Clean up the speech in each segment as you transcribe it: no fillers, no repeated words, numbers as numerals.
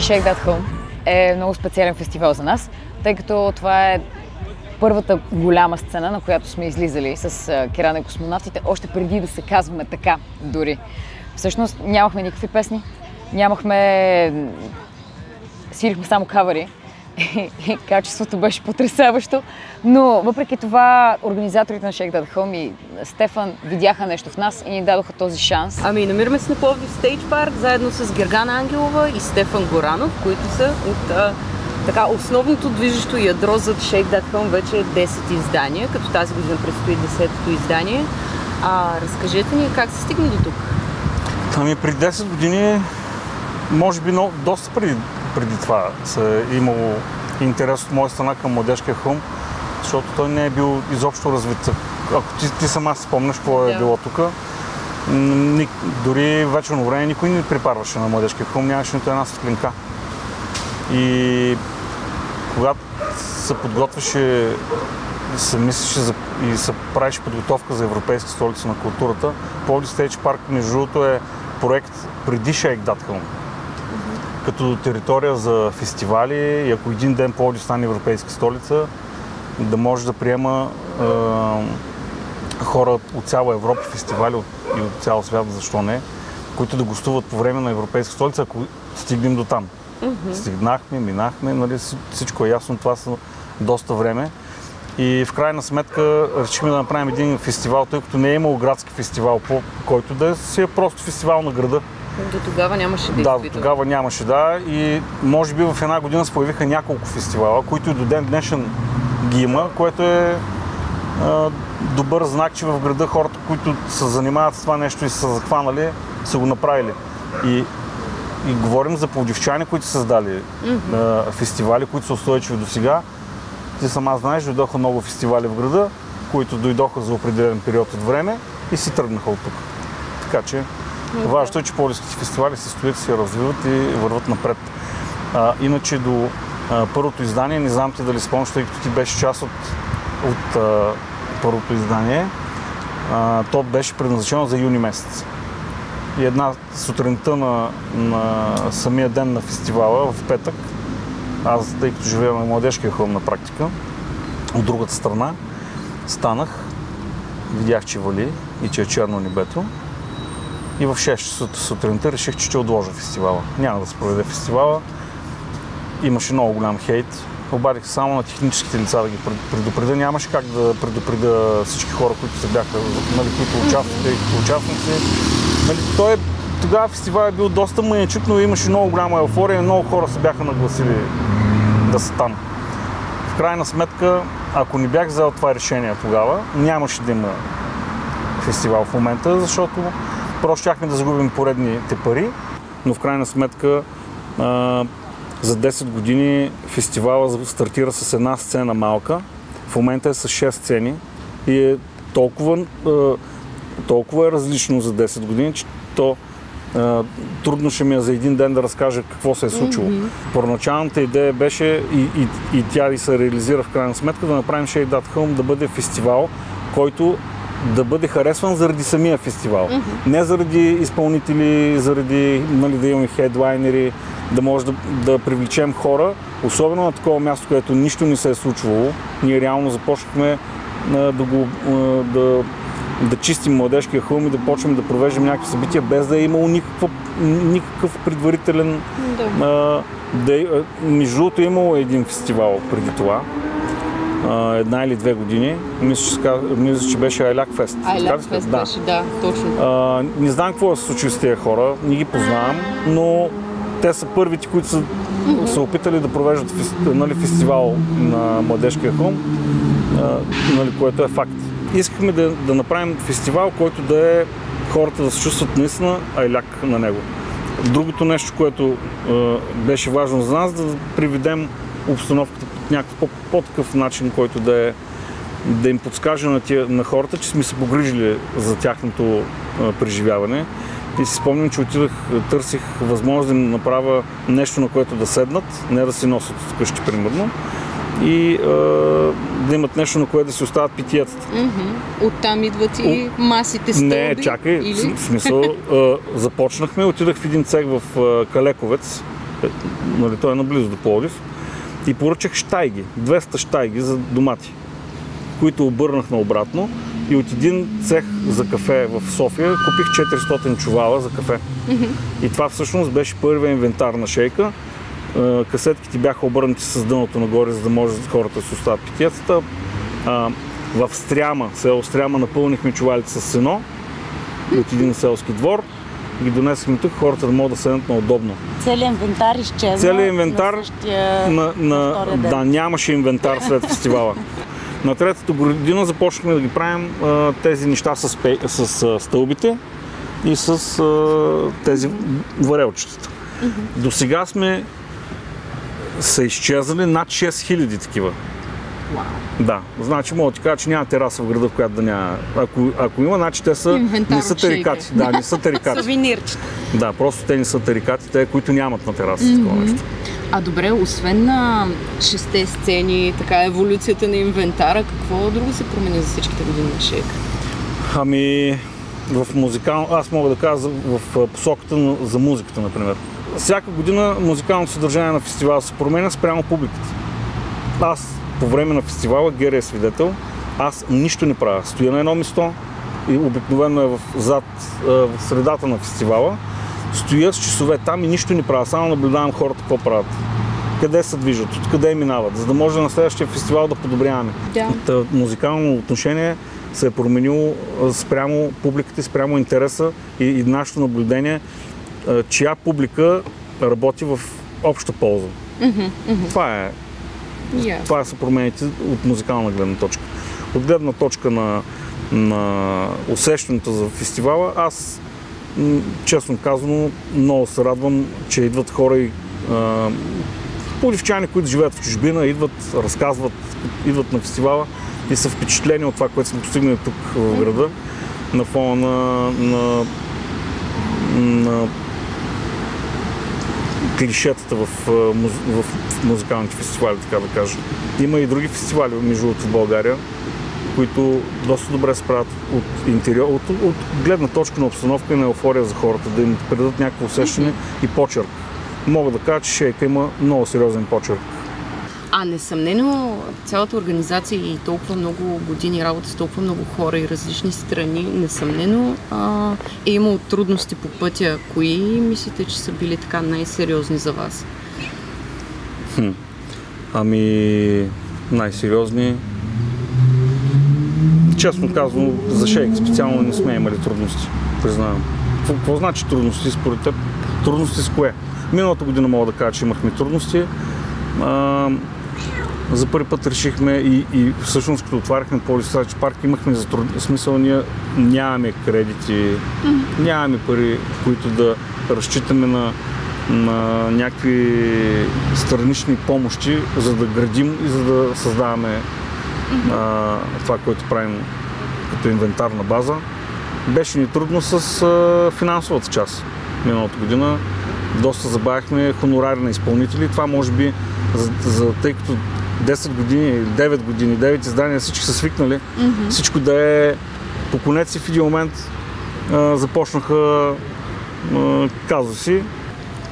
че Shake That Home е много специален фестивал за нас, тъй като това е първата голяма сцена, на която сме излизали с Керана и космонавтите, още преди да се казваме така дори. Всъщност нямахме никакви песни, свирихме само кавъри и качеството беше потресаващо, но въпреки това организаторите на Shake That Home и Стефан видяха нещо в нас и ни дадоха този шанс. Намираме се на Пловдив Стейдж Парк, заедно с Гергана Ангелова и Стефан Горанов, които са от основното движещо ядро за Shake That Home вече 10 издания, като тази година предстои 10-то издание. Разкажете ни как се стигна до тук? Преди 10 години, може би доста преди това се е имало интерес от моя страна към младежкия хълм, защото той не е бил изобщо развит. Ако ти сама си спомняш какво е било тук, дори вечерно време никой не припарваше на младежкия хълм, нямаше нито една светлинка. И когато се подготвяше, се мислеше и се правеше подготовка за Европейска столица на културата, Пловдив Стейдж Парк, между другото, е проект преди Shake That Home. Като територия за фестивали и ако един ден Пловдив стане европейска столица, да може да приема хора от цяла Европа, фестивали и от цял свят, защо не, които да гостуват по време на европейска столица, ако стигнем до там. Стигнахме, минахме, нали, всичко е ясно, това са доста време. И в крайна сметка решихме да направим един фестивал, тъй като не е имало градски фестивал, който да си е просто фестивал на града. До тогава нямаше до тогава нямаше, и може би в една година се появиха няколко фестивала, които и до ден днешен ги има, което е добър знак, че в града хората, които се занимават с това нещо и са захванали, са го направили. И говорим за пловдивчани, които са създали фестивали, които са устойчиви до сега. Ти сама знаеш, дойдоха много фестивали в града, които дойдоха за определен период от време и си тръгнаха от тук. Така че важното е, че пловдивските фестивали се стоят, се развиват и върват напред. Иначе до първото издание, не знам ти дали спомняш, тъй като ти беше част от първото издание, то беше предназначено за юни месец. И една сутринта на самия ден на фестивала, в петък, аз, тъй като живея на младежкия хълм на практика, от другата страна, станах, видях, че вали и че е черно небето. И в 6 часа сутринта реших, че ще отложа фестивала. Няма да се проведе фестивала. Имаше много голям хейт. Обадих само на техническите лица да ги предупредя. Нямаше как да предупредя всички хора, които се бяха, които участваха и като участници. Тогава фестивалът е бил доста мъничък, но имаше много голяма еуфория и много хора се бяха нагласили да са там. В крайна сметка, ако не бях взел това решение тогава, нямаше да има фестивал в момента, защото просто щяхме да загубим поредните пари, но в крайна сметка за 10 години фестивала стартира с една сцена малка, в момента е с 6 сцени и е толкова е различно за 10 години, че трудно ще ми е за един ден да разкажа какво се е случило. Първоначалната идея беше и тя и се реализира в крайна сметка да направим Shake That Home да бъде фестивал, който да бъде харесван заради самия фестивал. Не заради изпълнители, заради да имаме хедлайнери, да може да привлечем хора, особено на такова място, където нищо не се е случвало. Ние реално започнахме да чистим младежкия хълм и да почнем да провеждаме някакви събития, без да е имало никакъв предварителен... Между другото е имало един фестивал преди това, една или 2 години. Мисля, че беше Айляк Фест. Айляк Фест беше, да, точно. Не знам какво се случи с тези хора, не ги познавам, но те са първите, които са опитали да провеждат фестивал на младежкия хълм, което е факт. Искахме да направим фестивал, който да е хората да се чувстват наистина айляк на него. Другото нещо, което беше важно за нас, да приведем обстановката по някакъв по-такъв начин, който да им подскаже на хората, че сме се погрижили за тяхното преживяване. И си спомням, че търсих възможност да им направя нещо, на което да седнат, не да си носят вкъщи, примерно, и да имат нещо, на което да си остават питиетата. Оттам идват и масите стълби? Не, чакай, в смисъл, започнахме, отидах в един цех в Калековец, нали, той е наблизо до Пловдив, и поръчах щайги, 200 щайги за домати, които обърнах наобратно и от един цех за кафе в София купих 400 чувала за кафе. И това всъщност беше първият инвентар на шейка. Касетките бяха обърнати с дъното нагоре, за да може хората да се оставят питиетата. В Стряма, село Стряма, напълнихме чувалите с сено от един селски двор. Ги донесохме тук, хората да могат да седнат наудобно. Целият инвентар изчезна. Целият инвентар, да, нямаше инвентар след фестивала. На третата година започнахме да ги правим тези неща с стълбите и с тези варелчетата. До сега са изчезнали над 6000 такива. Вау. Да, значи мога да ти кажа, че няма тераса в града, в която да няма. Ако има, значи те не са тарикати. Да, не са тарикати. Сувенирчета. Да, просто те не са тарикати, те, които нямат на тераса такова нещо. А добре, освен на 6 сцени, така еволюцията на инвентара, какво друго се промени за всичките години на шейка? Ами, аз мога да кажа в посоката за музиката, например. Всяка година музикалното съдържание на фестивала се променя спрямо публиката. Аз по време на фестивала, Гери е свидетел, аз нищо не правя. Стоя на едно место и обикновено е в средата на фестивала. Стоя с часове там и нищо не правя, само наблюдавам хората какво правят. Къде се движат, откъде минават, за да може на следващия фестивал да подобряваме. Да. Музикално отношение се е променило спрямо публиката, спрямо интереса и нашето наблюдение, чия публика работи в обща полза. Това са промените от музикална гледна точка. От гледна точка на усещането за фестивала, аз честно казано много се радвам, че идват хора и пловдивчани, които живеят в чужбина, идват, разказват, идват на фестивала и са впечатлени от това, което сме постигнали тук в града, на фона на клишетата в музикалните фестивали, така да кажа. Има и други фестивали, между другото, в България, които доста добре се правят от интериор, от гледна точка на обстановка и на еуфория за хората, да им предадат някакво усещане и почерк. Мога да кажа, че шейка има много сериозен почерк. Несъмнено, цялата организация и толкова много години работа с толкова много хора и различни страни, несъмнено е имало трудности по пътя. Кои мислите, че са били така най-сериозни за вас? Най-сериозни... Честно казвам, за шейк специално не сме имали трудности, признавам. Какво значи трудности според теб? Трудности с кое? Миналата година мога да кажа, че имахме трудности. За първи път решихме и всъщност като отваряхме Пловдив парк, имахме смисъл, ние нямаме кредити, нямаме пари, които да разчитаме на някакви странични помощи, за да градим и за да създаваме това, което правим като инвентарна база. Беше ни трудно с финансовата част. Миналата година доста забавяхме хонорари на изпълнители. Това може би, тъй като 10 години, 9 години, 9 издания, всички са свикнали, всичко да е по конец и в един момент започнаха казуси.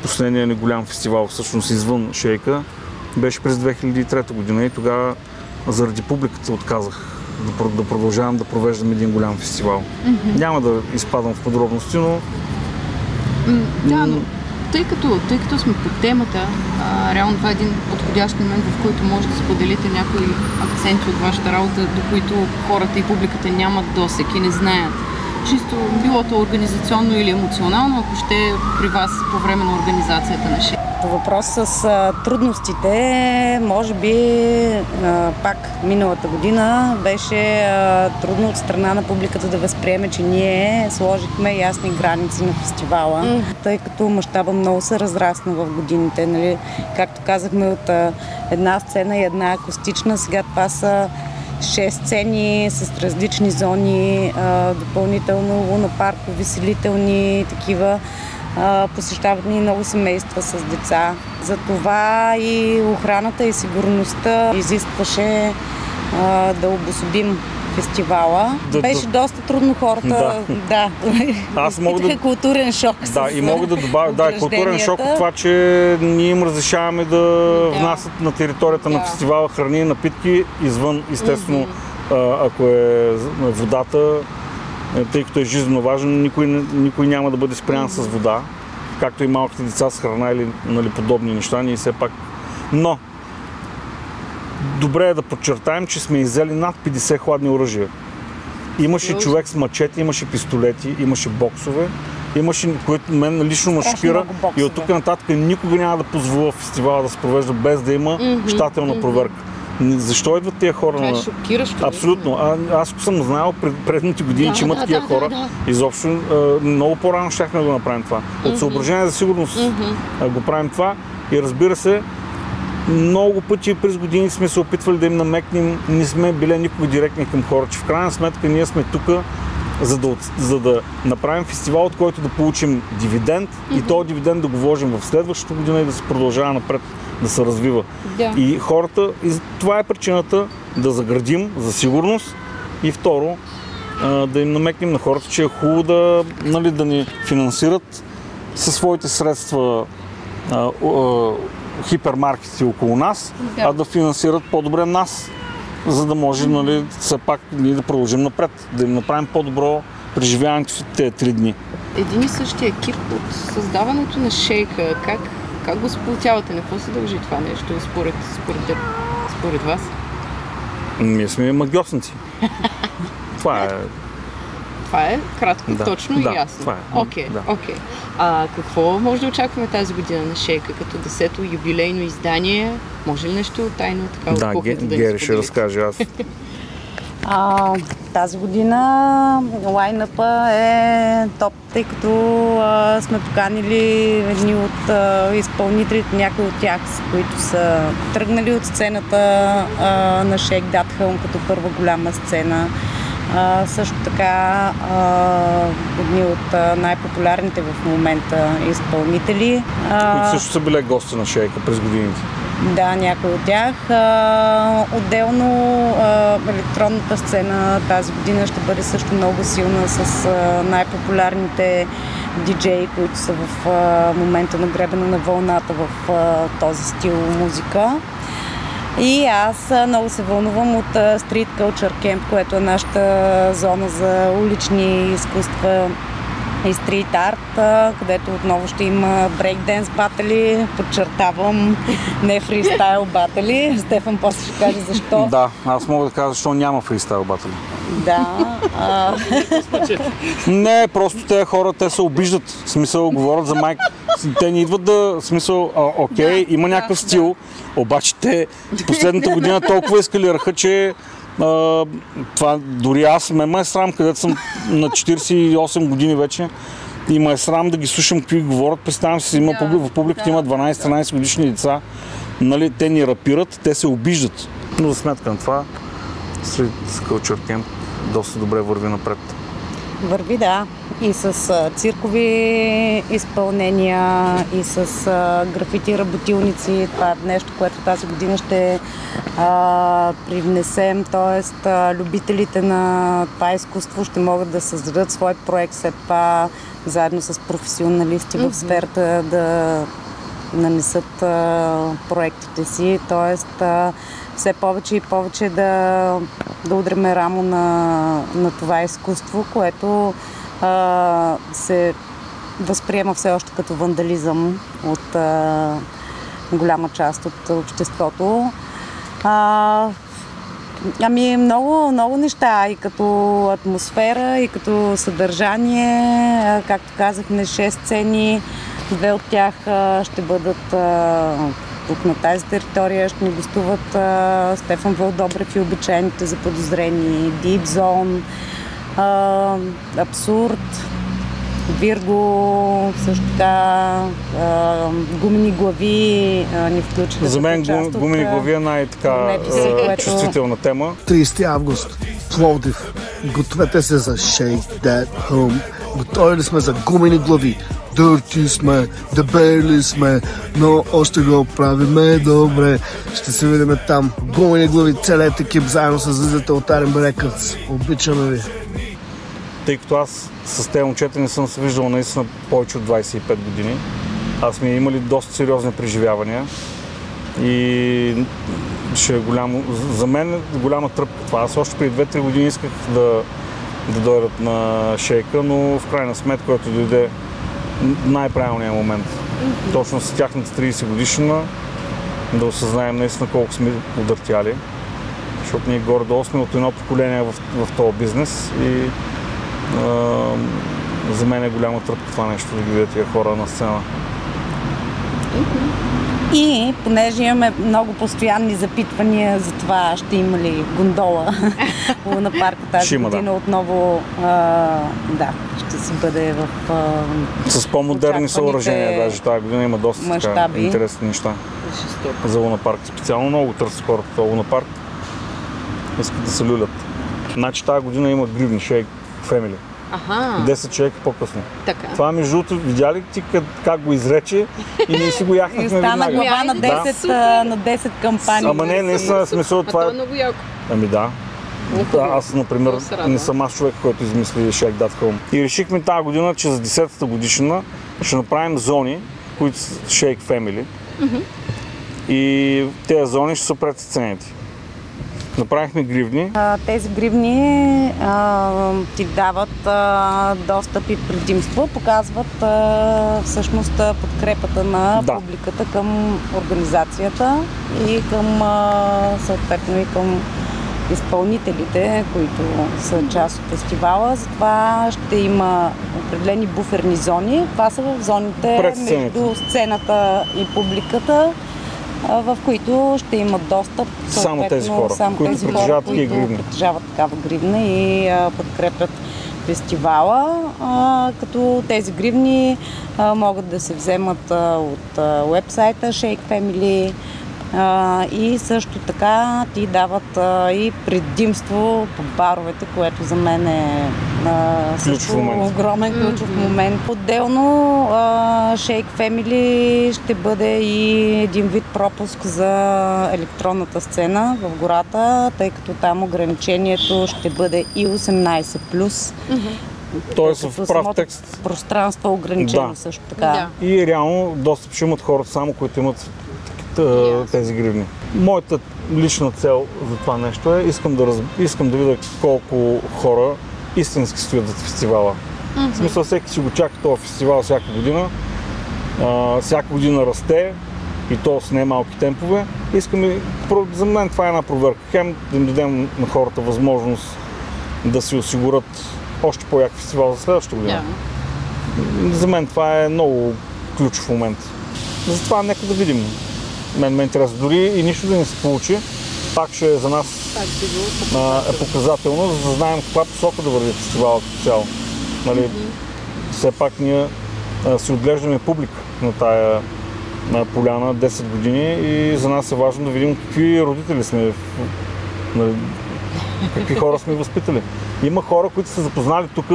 Последният ни голям фестивал, всъщност извън шейка, беше през 2003 година и тогава заради публиката отказах да продължавам да провеждам един голям фестивал. Няма да изпадам в подробности, но... но тъй като сме по темата, реално това е един подходящ момент, в който може да споделите някои акценти от вашата работа, до които хората и публиката нямат досег и не знаят. Чисто било то организационно или емоционално, ако ще при вас по време на организацията на шейка. По въпрос с трудностите, може би пак миналата година беше трудно от страна на публиката да възприеме, че ние сложихме ясни граници на фестивала, тъй като мащаба много се разрасна в годините. Нали? Както казахме, от една сцена и една акустична, сега това са 6 сцени с различни зони, допълнително лунопаркови, веселителни, такива. Посещават ни много семейства с деца. Затова и охраната и сигурността изискваше да обособим фестивала. Беше доста трудно хората. Да. Аз мога да... културен шок. Да, и мога да добавя, културен шок от това, че ние им разрешаваме да внасят на територията на фестивала храни и напитки извън, естествено, ако е водата, тъй като е жизненно важно, никой няма да бъде спрян с вода, както и малките деца с храна или подобни неща, ние все пак. Но, добре е да подчертаем, че сме иззели над 50 хладни оръжия. Имаше човек с мачети, имаше пистолети, имаше боксове, което мен лично ме шокира и от тук нататък никога няма да позволя фестивала да се провежда без да има щателна проверка. Защо идват тия хора? Това е шокиращо. Абсолютно. Аз съм знаел предните години, че има такива хора. Изобщо много по-рано щяхме да го направим това. От съображение за сигурност го правим това и разбира се, много пъти през години сме се опитвали да им намекнем, не сме били никога директни към хора, че в крайна сметка ние сме тук, за да направим фестивал, от който да получим дивиденд и този дивиденд да го вложим в следващата година и да се продължава напред, да се развива. И хората, това е причината да заградим за сигурност и второ, да им намекнем на хората, че е хубаво да ни финансират със своите средства хипермаркети около нас, а да финансират по-добре нас, за да може все пак ние да продължим напред, да им направим по-добро преживяването в тези 3 дни. Един и същия екип от създаването на шейка, как го сплотявате? На какво се дължи това нещо според вас? Ние сме магьосници. Това е... Това е кратко, точно и ясно. Окей. Какво може да очакваме тази година на шейка като 10-то юбилейно издание? Може ли нещо тайно така от кухнята да ни Гери ще разкаже аз. Тази година лайнъпа е топ, тъй като сме поканили едни от изпълнителите, някои от тях, които са тръгнали от сцената на Shake That Home като първа голяма сцена. Също така едни от най-популярните в момента изпълнители. Които също са били гости на шейка през годините. Да, някои от тях. Отделно електронната сцена тази година ще бъде също много силна с най-популярните диджеи, които са в момента на гребена на вълната в този стил музика. И аз много се вълнувам от Street Culture Camp, което е нашата зона за улични изкуства и стрит арт, където отново ще има брейкденс батали, подчертавам, не фристайл батали. Стефан после ще каже защо. Да, аз мога да кажа защо няма фристайл батали. Да. Не, просто тези хора, те се обиждат, в смисъл говорят за майка. Те не идват окей, има някакъв стил, обаче те последната година толкова ескалираха, че това дори аз ме е срам, където съм на 48 години вече и ме е срам да ги слушам какви говорят. Представям си, в публиката има 12-13 годишни деца, те ни рапират, те се обиждат. Но за сметка на това, Street Culture Camp доста добре върви напред. Върви, да. И с циркови изпълнения, и с графити работилници. Това е нещо, което тази година ще привнесем. Тоест, любителите на това изкуство ще могат да създадат свой проект след това, заедно с професионалисти в сферата да нанесат проектите си. Тоест, все повече и повече да удреме рамо на това изкуство, което се възприема все още като вандализъм от голяма част от обществото. Много неща и като атмосфера, и като съдържание. Както казахме, 6 сцени, 2 от тях ще бъдат тук на тази територия. Ще ни гостуват Стефан Вълдобрев и обичайните заподозрени, Deep Zone, Абсурд, Вирго, също така Гумени глави ни включиха. За мен Гумени глави е най-така чувствителна тема. 30 август, Пловдив. Гответе се за Shake That Home. Готови ли сме за Гумени глави? дърти сме, дебели сме, но още го правиме добре. Ще се видим там. Гумени глави, целият екип, заедно с Зизата от Arm Records. Обичаме ви. Тъй като аз с тези момчета не съм се виждал наистина повече от 25 години. Аз сме имали доста сериозни преживявания и ще е голямо, за мен е голяма тръпка това. Аз още преди 2-3 години исках да дойдат на шейка, но в крайна сметка, който дойде най-правилният момент. Точно с тяхната 30 годишна да осъзнаем наистина колко сме удъртяли, защото ние горе-долу сме от едно поколение в този бизнес и за мен е голяма тръпка това нещо да ги видя тия хора на сцена. И понеже имаме много постоянни запитвания за това, ще има ли гондола в Луна парка тази година, отново ще си бъде в с по-модерни съоръжения, даже тази година има доста така интересни неща за Луна парк. Специално много търсят хората в Луна парк, искат да се люлят. Значи тази година има гривни Shake Family. 10 човека по-късно. Така. Това между другото, видя ли ти как го изрече и ние си го яхнахме веднага. Стана глава на 10 кампании. Ама не, наистина смисъл това е много яко. Ами да. Аз, например, не съм аз човек, който измисли Shake That Home. И решихме тази година, че за 10-та годишна ще направим зони, които са Shake Family. И тези зони ще са пред сцените. Направихме гривни. Тези гривни ти дават достъп и предимство, показват всъщност подкрепата на публиката към организацията и към съответно и към изпълнителите, които са част от фестивала. Затова ще има определени буферни зони. Това са в зоните между сцената и публиката, в които ще имат достъп само тези хора, които притежават такава гривна и подкрепят фестивала, като тези гривни могат да се вземат от уебсайта Shake Family и също така ти дават и предимство по баровете, което за мен е също огромен ключов момент. Отделно Shake Family ще бъде и един вид пропуск за електронната сцена в гората, тъй като там ограничението ще бъде и 18+. Тоест в прав текст. Пространство ограничено също така. И реално достъп ще имат хората само, които имат тези гривни. Моята лична цел за това нещо е, искам да видя колко хора истински стоят зад фестивала. В смисъл, всеки си го чака този фестивал всяка година. Всяка година расте и то с не малки темпове. За мен това е една проверка. Хем да им дадем на хората възможност да си осигурят още по-як фестивал за следващата година. За мен това е много ключов момент. Затова нека да видим. Мен ме интересува. Дори и нищо да не се получи, пак ще е за нас е показателно, за да знаем в каква посока да върви фестивала като цяло. Нали, все пак ние си отглеждаме публика на тая поляна 10 години и за нас е важно да видим какви родители сме, нали, какви хора сме възпитали. Има хора, които са запознали тук,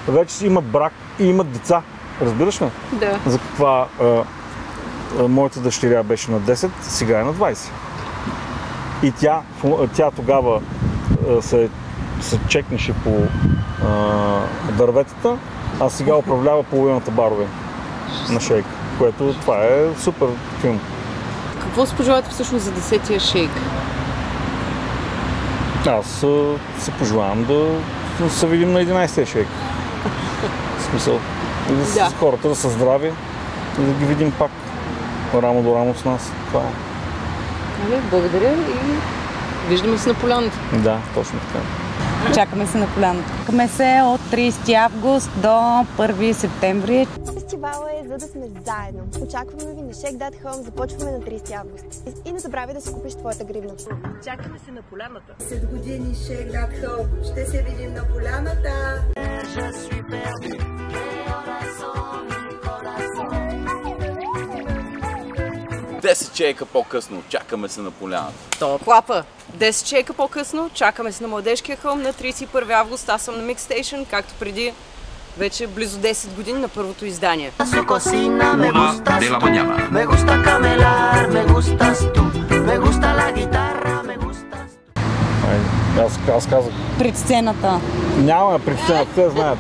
вече имат брак и имат деца. Разбираш ли? Да. За каква моята дъщеря беше на 10, сега е на 20. И тя тогава се чекнеше по дърветата, а сега управлява половината барове на Шейк, което това е супер филм. Какво се пожелавате всъщност за 10-тия Шейк? Аз се пожелавам да се видим на 11-тия Шейк. В смисъл, хората да са здрави и да ги видим пак рамо до рамо с нас. Това е. Благодаря и виждаме се на поляната. Да, точно така. Чакаме се на поляната. Чакаме се от 30 август до 1 септември. Фестивала е за да сме заедно. Очакваме ви на Shake That Home. Започваме на 30 август. И не забравяй да си купиш твоята гривна. Чакаме се на поляната. 10 години Shake That Home. Ще се видим на поляната. 10 чейка по-късно, чакаме се на поляната. То клапа. 10 чейка по-късно, чакаме се на Младежкия хълм на 31 август. Аз съм на Mix Station, както преди. вече близо 10 години на първото издание. Аз казах. Пред сцената. Няма пред сцената, те знаят.